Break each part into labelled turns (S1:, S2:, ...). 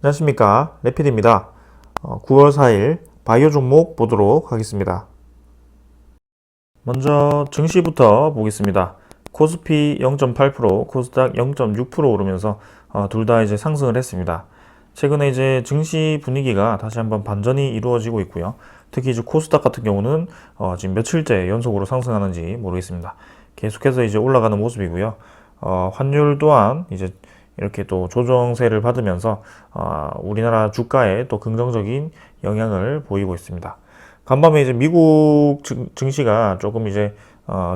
S1: 안녕하십니까, 레필입니다. 9월 4일 바이오 종목 보도록 하겠습니다. 먼저 증시부터 보겠습니다. 코스피 0.8%, 코스닥 0.6% 오르면서 둘 다 이제 상승을 했습니다. 최근에 이제 증시 분위기가 다시 한번 반전이 이루어지고 있고요. 특히 이제 코스닥 같은 경우는 지금 며칠째 연속으로 상승하는지 모르겠습니다. 계속해서 이제 올라가는 모습이고요. 환율 또한 이제 이렇게 또 조정세를 받으면서 우리나라 주가에 또 긍정적인 영향을 보이고 있습니다. 간밤에 이제 미국 증시가 조금 이제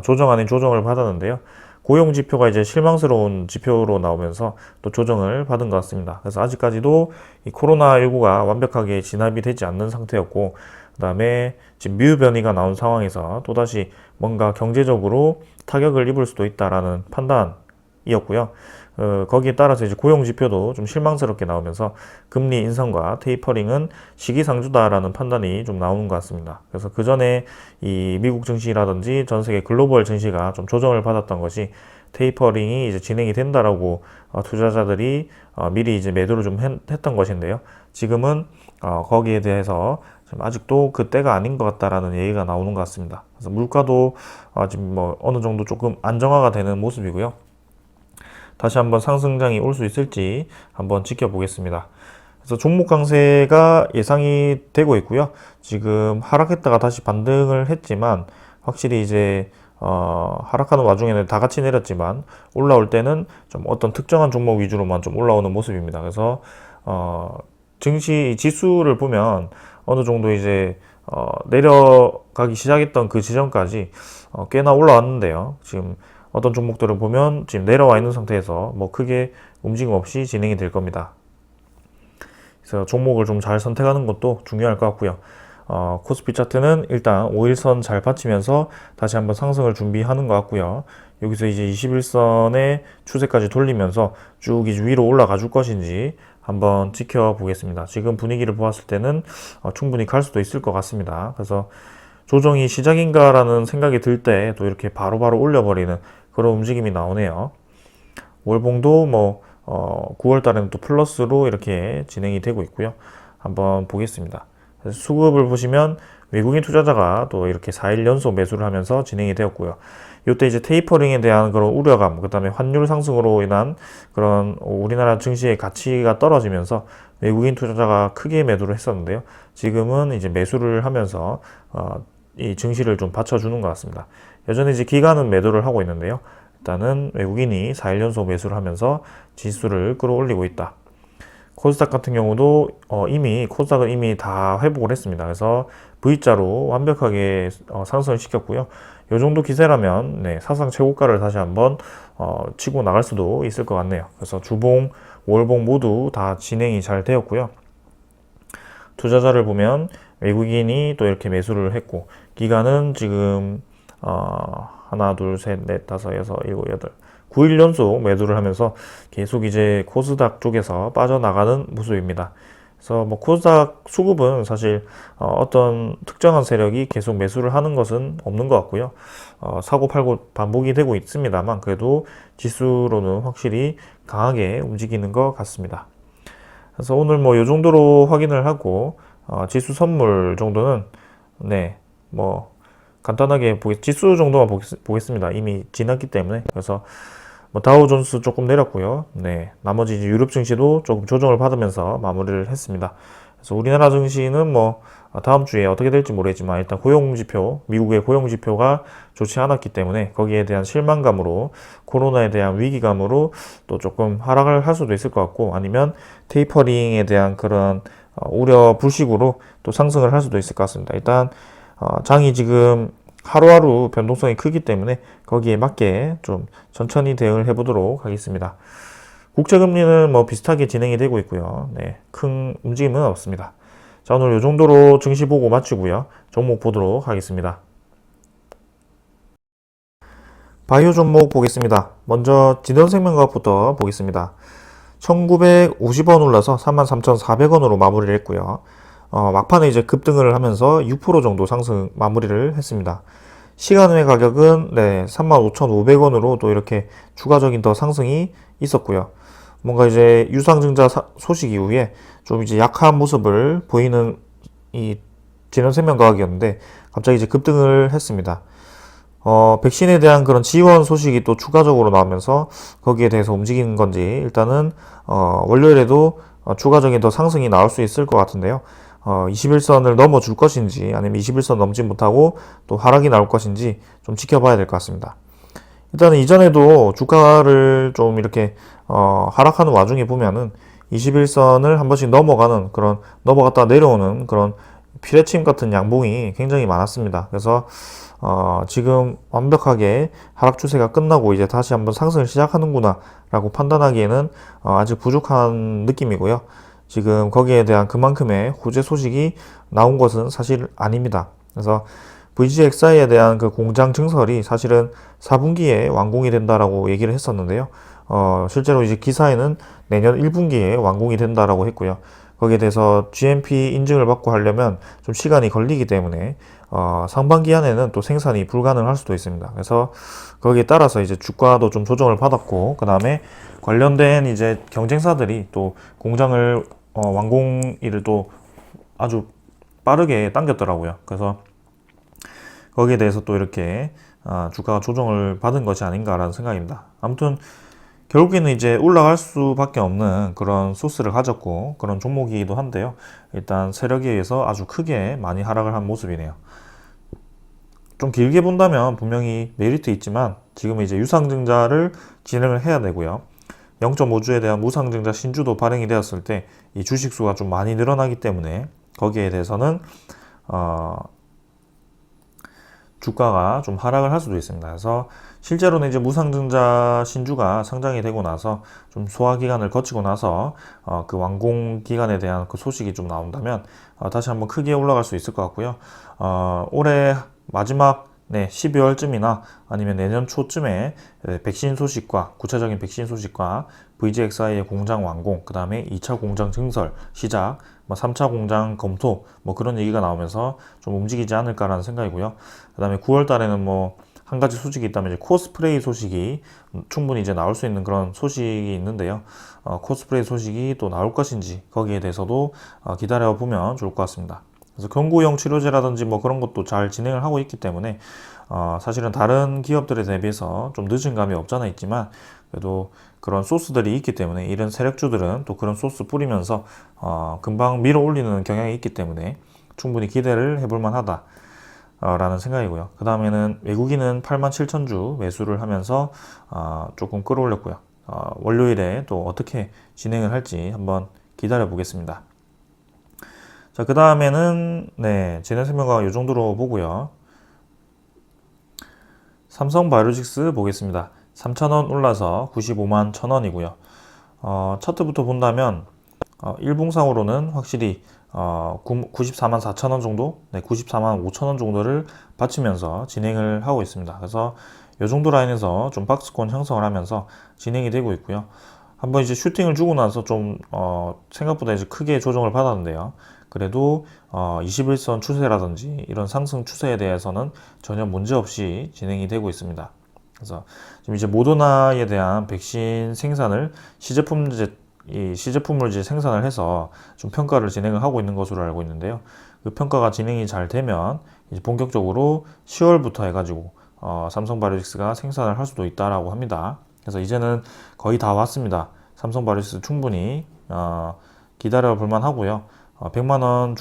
S1: 조정 아닌 조정을 받았는데요. 고용 지표가 이제 실망스러운 지표로 나오면서 또 조정을 받은 것 같습니다. 그래서 아직까지도 이 코로나19가 완벽하게 진압이 되지 않는 상태였고, 그 다음에 지금 미유 변이가 나온 상황에서 또다시 뭔가 경제적으로 타격을 입을 수도 있다라는 판단이었고요. 거기에 따라서 이제 고용 지표도 좀 실망스럽게 나오면서 금리 인상과 테이퍼링은 시기상조다라는 판단이 좀 나오는 것 같습니다. 그래서 그 전에 이 미국 증시라든지 전 세계 글로벌 증시가 좀 조정을 받았던 것이 테이퍼링이 이제 진행이 된다라고 투자자들이 미리 이제 매도를 좀 했던 것인데요. 지금은 거기에 대해서 지금 아직도 그때가 아닌 것 같다라는 얘기가 나오는 것 같습니다. 그래서 물가도 지금 뭐 어느 정도 조금 안정화가 되는 모습이고요. 다시 한번 상승장이 올 수 있을지 한번 지켜보겠습니다. 그래서 종목 강세가 예상이 되고 있고요. 지금 하락했다가 다시 반등을 했지만 확실히 이제 하락하는 와중에는 다 같이 내렸지만 올라올 때는 좀 어떤 특정한 종목 위주로만 좀 올라오는 모습입니다. 그래서 증시 지수를 보면 어느 정도 이제 내려가기 시작했던 그 지점까지 꽤나 올라왔는데요. 지금 어떤 종목들을 보면 지금 내려와 있는 상태에서 뭐 크게 움직임 없이 진행이 될 겁니다. 그래서 종목을 좀 잘 선택하는 것도 중요할 것 같고요. 코스피 차트는 일단 5일선 잘 받치면서 다시 한번 상승을 준비하는 것 같고요. 여기서 이제 21선의 추세까지 돌리면서 쭉 이제 위로 올라가 줄 것인지 한번 지켜보겠습니다. 지금 분위기를 보았을 때는 충분히 갈 수도 있을 것 같습니다. 그래서 조정이 시작인가라는 생각이 들 때 또 이렇게 바로바로 올려버리는 그런 움직임이 나오네요. 월봉도 뭐 9월 달에는 또 플러스로 이렇게 진행이 되고 있고요. 한번 보겠습니다. 수급을 보시면 외국인 투자자가 또 이렇게 4일 연속 매수를 하면서 진행이 되었고요. 이때 이제 테이퍼링에 대한 그런 우려감, 그 다음에 환율 상승으로 인한 그런 우리나라 증시의 가치가 떨어지면서 외국인 투자자가 크게 매도를 했었는데요. 지금은 이제 매수를 하면서 이 증시를 좀 받쳐주는 것 같습니다. 여전히 이제 기관은 매도를 하고 있는데요. 일단은 외국인이 4일 연속 매수를 하면서 지수를 끌어올리고 있다. 코스닥 같은 경우도 코스닥은 이미 다 회복을 했습니다. 그래서 V자로 완벽하게 상승을 시켰고요. 이 정도 기세라면 사상 최고가를 다시 한번 치고 나갈 수도 있을 것 같네요. 그래서 주봉, 월봉 모두 다 진행이 잘 되었고요. 투자자를 보면 외국인이 또 이렇게 매수를 했고, 기간은 지금 하나, 둘, 셋, 넷, 다섯, 여섯, 일곱, 여덟, 9일 연속 매도를 하면서 계속 이제 코스닥 쪽에서 빠져나가는 모습입니다. 그래서 뭐 코스닥 수급은 사실 어떤 특정한 세력이 계속 매수를 하는 것은 없는 것 같고요. 사고 팔고 반복이 되고 있습니다만 그래도 지수로는 확실히 강하게 움직이는 것 같습니다. 그래서 오늘 뭐 이 정도로 확인을 하고 지수 선물 정도는 뭐 간단하게 지수 정도만 보겠습니다. 이미 지났기 때문에. 그래서 뭐 다우존스 조금 내렸고요. 나머지 이제 유럽 증시도 조금 조정을 받으면서 마무리를 했습니다. 그래서 우리나라 증시는 뭐 다음 주에 어떻게 될지 모르겠지만 일단 고용지표, 미국의 고용지표가 좋지 않았기 때문에 거기에 대한 실망감으로, 코로나에 대한 위기감으로 또 조금 하락을 할 수도 있을 것 같고, 아니면 테이퍼링에 대한 그런 우려 불식으로 또 상승을 할 수도 있을 것 같습니다. 일단 장이 지금 하루하루 변동성이 크기 때문에 거기에 맞게 좀 천천히 대응을 해보도록 하겠습니다. 국제금리는 뭐 비슷하게 진행이 되고 있고요. 큰 움직임은 없습니다. 자, 오늘 이 정도로 증시 보고 마치고요. 종목 보도록 하겠습니다. 바이오 종목 보겠습니다. 먼저 진원생명과학부터 보겠습니다. 1950원 올라서 33,400원으로 마무리를 했고요. 막판에 이제 급등을 하면서 6% 정도 상승 마무리를 했습니다. 시간외 가격은 35,500원으로 또 이렇게 추가적인 더 상승이 있었고요. 뭔가 이제 유상증자 소식 이후에 좀 이제 약한 모습을 보이는 이 제너생명과학이었는데 갑자기 이제 급등을 했습니다. 백신에 대한 그런 지원 소식이 또 추가적으로 나오면서 거기에 대해서 움직이는 건지 일단은 월요일에도 추가적인 더 상승이 나올 수 있을 것 같은데요. 21선을 넘어줄 것인지 아니면 21선 넘지 못하고 또 하락이 나올 것인지 좀 지켜봐야 될 것 같습니다. 일단은 이전에도 주가를 좀 이렇게 하락하는 와중에 보면은 21선을 한 번씩 넘어가는 그런 넘어갔다 내려오는 그런 피레침 같은 양봉이 굉장히 많았습니다. 그래서 지금 완벽하게 하락 추세가 끝나고 이제 다시 한번 상승을 시작하는구나 라고 판단하기에는 아직 부족한 느낌이고요. 지금 거기에 대한 그만큼의 호재 소식이 나온 것은 사실 아닙니다. 그래서 VGXI에 대한 그 공장 증설이 사실은 4분기에 완공이 된다라고 얘기를 했었는데요. 실제로 이제 기사에는 내년 1분기에 완공이 된다라고 했고요. 거기에 대해서 GMP 인증을 받고 하려면 좀 시간이 걸리기 때문에 상반기 안에는 또 생산이 불가능할 수도 있습니다. 그래서 거기에 따라서 이제 주가도 좀 조정을 받았고, 그 다음에 관련된 이제 경쟁사들이 또 공장을 완공일을 또 아주 빠르게 당겼더라고요. 그래서 거기에 대해서 또 이렇게 주가가 조정을 받은 것이 아닌가라는 생각입니다. 아무튼 결국에는 이제 올라갈 수밖에 없는 그런 소스를 가졌고 그런 종목이기도 한데요. 일단 세력에 의해서 아주 크게 많이 하락을 한 모습이네요. 좀 길게 본다면 분명히 메리트 있지만 지금 이제 유상증자를 진행을 해야 되고요. 0.5주에 대한 무상증자 신주도 발행이 되었을 때 이 주식수가 좀 많이 늘어나기 때문에 거기에 대해서는 주가가 좀 하락을 할 수도 있습니다. 그래서 실제로는 이제 무상증자 신주가 상장이 되고 나서 좀 소화 기간을 거치고 나서 그 완공 기간에 대한 그 소식이 좀 나온다면 다시 한번 크게 올라갈 수 있을 것 같고요. 올해 마지막 12월쯤이나 아니면 내년 초쯤에 백신 소식과 구체적인 백신 소식과 VGXI의 공장 완공, 그 다음에 2차 공장 증설 시작, 3차 공장 검토 그런 얘기가 나오면서 좀 움직이지 않을까라는 생각이고요. 그 다음에 9월 달에는 한 가지 소식이 있다면 이제 코스프레이 소식이 충분히 이제 나올 수 있는 그런 소식이 있는데요. 코스프레이 소식이 또 나올 것인지 거기에 대해서도 기다려 보면 좋을 것 같습니다. 그래서 경구용 치료제라든지 그런 것도 잘 진행을 하고 있기 때문에 사실은 다른 기업들에 대비해서 좀 늦은 감이 없잖아 있지만 그래도 그런 소스들이 있기 때문에 이런 세력주들은 또 그런 소스 뿌리면서 금방 밀어 올리는 경향이 있기 때문에 충분히 기대를 해볼 만하다 라는 생각이고요. 그 다음에는 외국인은 87,000주 매수를 하면서 조금 끌어올렸고요. 월요일에 또 어떻게 진행을 할지 한번 기다려 보겠습니다. 자, 그 다음에는 제네생명과학 이 정도로 보고요. 삼성바이오로직스 보겠습니다. 3,000원 올라서 95만 1,000원이고요. 차트부터 본다면 일봉상으로는 확실히 94만 4천원 정도, 94만 5천원 정도를 받치면서 진행을 하고 있습니다. 그래서 이 정도 라인에서 좀 박스권 형성을 하면서 진행이 되고 있고요. 한번 이제 슈팅을 주고 나서 좀 생각보다 이제 크게 조정을 받았는데요. 그래도 21선 추세라든지 이런 상승 추세에 대해서는 전혀 문제 없이 진행이 되고 있습니다. 그래서 지금 이제 모더나에 대한 백신 생산을 시제품을 이제 생산을 해서 좀 평가를 진행을 하고 있는 것으로 알고 있는데요. 그 평가가 진행이 잘 되면 이제 본격적으로 10월부터 해가지고 삼성바이오로직스가 생산을 할 수도 있다라고 합니다. 그래서 이제는 거의 다 왔습니다. 삼성바이오로직스 충분히 기다려 볼만 하고요. 100만원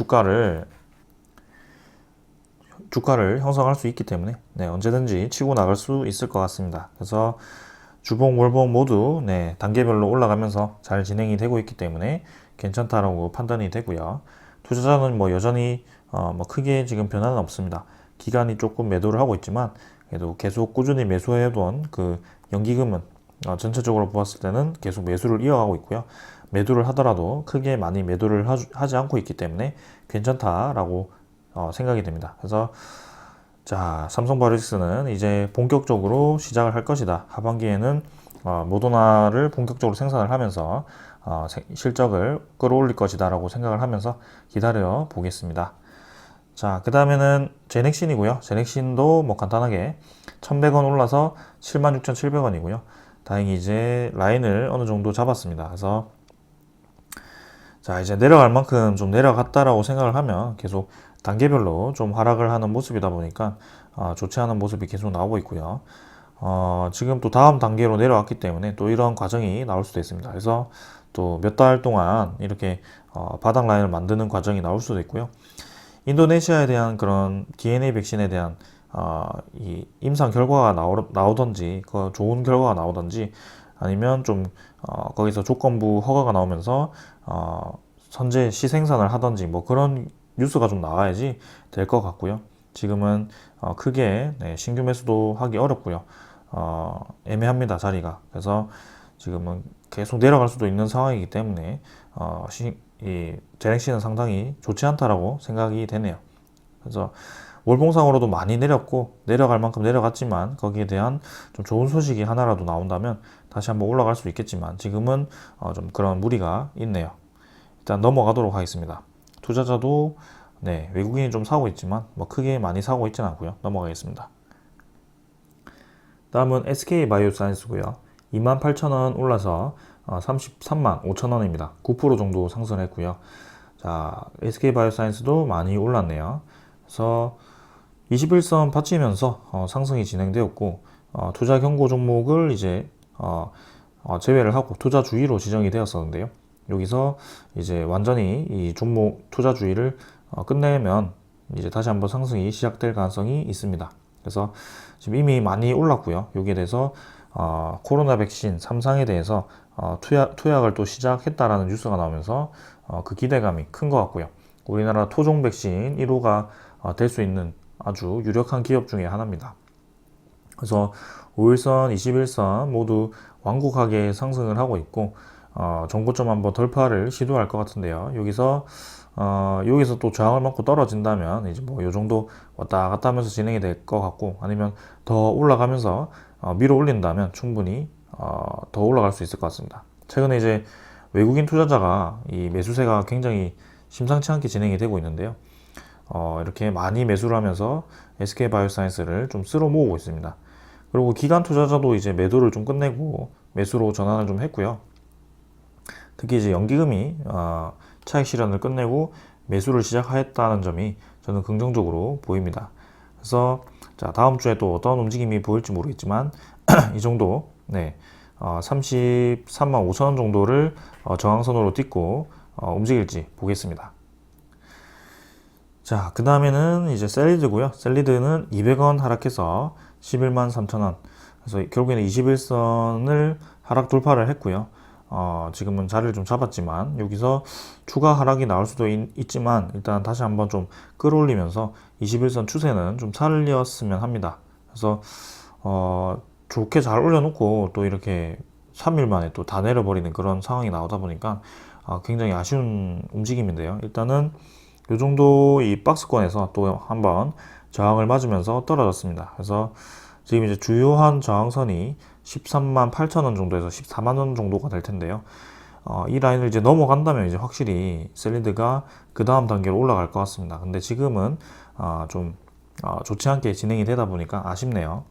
S1: 주가를 형성할 수 있기 때문에 언제든지 치고 나갈 수 있을 것 같습니다. 그래서 주봉, 월봉 모두 단계별로 올라가면서 잘 진행이 되고 있기 때문에 괜찮다라고 판단이 되고요. 투자자는 여전히 크게 지금 변화는 없습니다. 기간이 조금 매도를 하고 있지만 그래도 계속 꾸준히 매수해둔 그 연기금은 전체적으로 보았을 때는 계속 매수를 이어가고 있고요. 매도를 하더라도 크게 많이 매도를 하지 않고 있기 때문에 괜찮다라고 생각이 됩니다. 그래서 자, 삼성바이오로직스는 이제 본격적으로 시작을 할 것이다. 하반기에는 모더나를 본격적으로 생산을 하면서 실적을 끌어올릴 것이다 라고 생각을 하면서 기다려 보겠습니다. 자, 그 다음에는 제넥신이고요. 제넥신도 간단하게 1,100원 올라서 76,700원이고요. 다행히 이제 라인을 어느 정도 잡았습니다. 그래서 자, 이제 내려갈 만큼 좀 내려갔다라고 생각을 하면 계속 단계별로 좀 하락을 하는 모습이다 보니까 좋지 않은 모습이 계속 나오고 있고요. 지금 또 다음 단계로 내려왔기 때문에 또 이런 과정이 나올 수도 있습니다. 그래서 또 몇 달 동안 이렇게 바닥 라인을 만드는 과정이 나올 수도 있고요. 인도네시아에 대한 그런 DNA 백신에 대한 이 임상 결과가 나오던지 그 좋은 결과가 나오던지 아니면 좀 거기서 조건부 허가가 나오면서 선제 시생산을 하던지 뭐 그런 뉴스가 좀 나와야지 될 것 같고요. 지금은 크게 신규 매수도 하기 어렵고요. 애매합니다, 자리가. 그래서 지금은 계속 내려갈 수도 있는 상황이기 때문에 이 재행시는 상당히 좋지 않다라고 생각이 되네요. 그래서 월봉상으로도 많이 내렸고 내려갈 만큼 내려갔지만 거기에 대한 좀 좋은 소식이 하나라도 나온다면 다시 한번 올라갈 수 있겠지만 지금은 좀 그런 무리가 있네요. 일단 넘어가도록 하겠습니다. 투자자도 외국인이 좀 사고 있지만 뭐 크게 많이 사고 있지는 않고요. 넘어가겠습니다. 다음은 SK바이오사이언스고요. 28,000원 올라서 33만 5천원입니다. 9% 정도 상승했고요. 자, SK바이오사이언스도 많이 올랐네요. 그래서 21선 받치면서 상승이 진행되었고 투자 경고 종목을 이제 제외를 하고 투자 주의로 지정이 되었었는데요. 여기서 이제 완전히 이 종목 투자 주의를 끝내면 이제 다시 한번 상승이 시작될 가능성이 있습니다. 그래서 지금 이미 많이 올랐고요. 여기에 대해서 코로나 백신 3상에 대해서 투약을 또 시작했다라는 뉴스가 나오면서 그 기대감이 큰 것 같고요. 우리나라 토종 백신 1호가 될 수 있는 아주 유력한 기업 중에 하나입니다. 그래서 5일선, 21선 모두 완곡하게 상승을 하고 있고 정고점 한번 돌파를 시도할 것 같은데요. 여기서 또 저항을 맞고 떨어진다면 이제 뭐 요 정도 왔다 갔다 하면서 진행이 될 것 같고 아니면 더 올라가면서 밀어 올린다면 충분히 더 올라갈 수 있을 것 같습니다. 최근에 이제 외국인 투자자가 이 매수세가 굉장히 심상치 않게 진행이 되고 있는데요. 이렇게 많이 매수를 하면서 SK바이오사이언스를 좀 쓸어 모으고 있습니다. 그리고 기관 투자자도 이제 매도를 좀 끝내고 매수로 전환을 좀 했고요. 특히 이제 연기금이 차익 실현을 끝내고 매수를 시작했다는 점이 저는 긍정적으로 보입니다. 그래서 자, 다음 주에 또 어떤 움직임이 보일지 모르겠지만 이 정도 33만 5천원 정도를 저항선으로 딛고 움직일지 보겠습니다. 자, 그 다음에는 이제 셀리드고요. 셀리드는 200원 하락해서 11만 3천원. 그래서 결국에는 21선을 하락 돌파를 했고요. 지금은 자리를 좀 잡았지만 여기서 추가 하락이 나올 수도 있지만 일단 다시 한번 좀 끌어올리면서 21선 추세는 좀 살렸으면 합니다. 그래서 좋게 잘 올려놓고 또 이렇게 3일 만에 또 다 내려버리는 그런 상황이 나오다 보니까 굉장히 아쉬운 움직임인데요. 일단은 이 정도 이 박스권에서 또 한번 저항을 맞으면서 떨어졌습니다. 그래서 지금 이제 주요한 저항선이 13만 8천원 정도에서 14만원 정도가 될 텐데요. 이 라인을 이제 넘어간다면 이제 확실히 셀리드가 그 다음 단계로 올라갈 것 같습니다. 근데 지금은 좀 좋지 않게 진행이 되다 보니까 아쉽네요.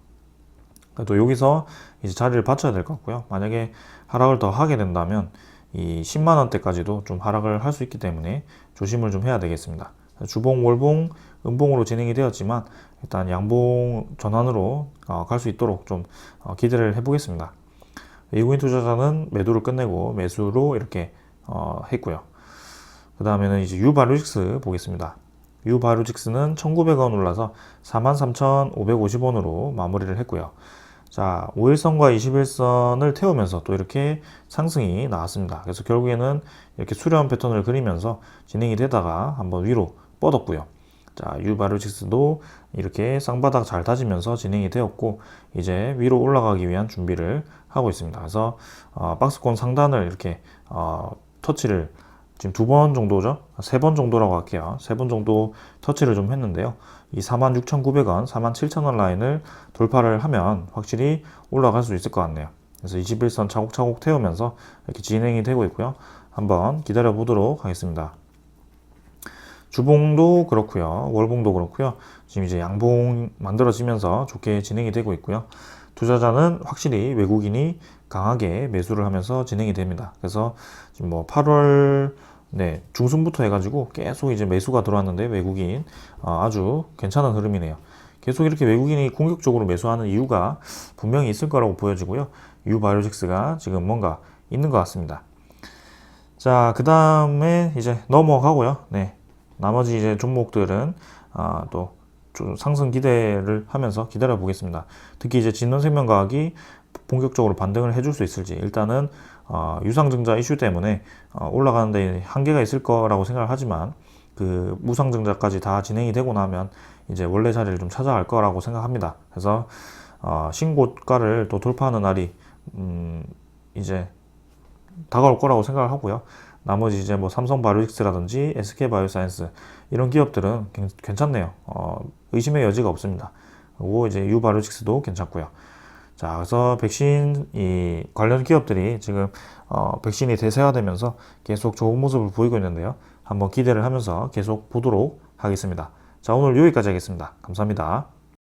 S1: 또 여기서 이제 자리를 받쳐야 될 것 같고요. 만약에 하락을 더 하게 된다면 이 10만원대까지도 좀 하락을 할 수 있기 때문에 조심을 좀 해야 되겠습니다. 주봉, 월봉, 음봉으로 진행이 되었지만 일단 양봉 전환으로 갈 수 있도록 좀 기대를 해보겠습니다. 외국인 투자자는 매도를 끝내고 매수로 이렇게 했고요. 그 다음에는 이제 유바이오직스 보겠습니다. 유바이오직스는 1,900원 올라서 43,550원으로 마무리를 했고요. 자, 5일선과 21선을 태우면서 또 이렇게 상승이 나왔습니다. 그래서 결국에는 이렇게 수렴 패턴을 그리면서 진행이 되다가 한번 위로 뻗었고요. 자, 유바이오직스도 이렇게 쌍바닥 잘 다지면서 진행이 되었고 이제 위로 올라가기 위한 준비를 하고 있습니다. 그래서 박스권 상단을 이렇게 터치를 지금 2번 정도죠? 3번 정도라고 할게요. 3번 정도 터치를 좀 했는데요. 이 46,900원, 47,000원 라인을 돌파를 하면 확실히 올라갈 수 있을 것 같네요. 그래서 21선 차곡차곡 태우면서 이렇게 진행이 되고 있고요. 한번 기다려 보도록 하겠습니다. 주봉도 그렇고요. 월봉도 그렇고요. 지금 이제 양봉 만들어지면서 좋게 진행이 되고 있고요. 투자자는 확실히 외국인이 강하게 매수를 하면서 진행이 됩니다. 그래서 지금 뭐 8월 중순부터 해가지고 계속 이제 매수가 들어왔는데 외국인 아주 괜찮은 흐름이네요. 계속 이렇게 외국인이 공격적으로 매수하는 이유가 분명히 있을 거라고 보여지고요. 유바이오직스가 지금 뭔가 있는 것 같습니다. 자, 그 다음에 이제 넘어가고요. 나머지 이제 종목들은 또 좀 상승 기대를 하면서 기다려 보겠습니다. 특히 이제 진원생명과학이 본격적으로 반등을 해줄 수 있을지, 일단은 유상증자 이슈 때문에 올라가는데 한계가 있을 거라고 생각을 하지만 그 무상증자까지 다 진행이 되고 나면 이제 원래 자리를 좀 찾아갈 거라고 생각합니다. 그래서 신고가를 또 돌파하는 날이 이제 다가올 거라고 생각을 하고요. 나머지 이제 뭐 삼성바이오틱스라든지 SK바이오사이언스 이런 기업들은 괜찮네요. 의심의 여지가 없습니다. 그리고 이제 유바이오틱스도 괜찮고요. 자, 그래서 백신 이 관련 기업들이 지금 백신이 대세화되면서 계속 좋은 모습을 보이고 있는데요. 한번 기대를 하면서 계속 보도록 하겠습니다. 자, 오늘 여기까지 하겠습니다. 감사합니다.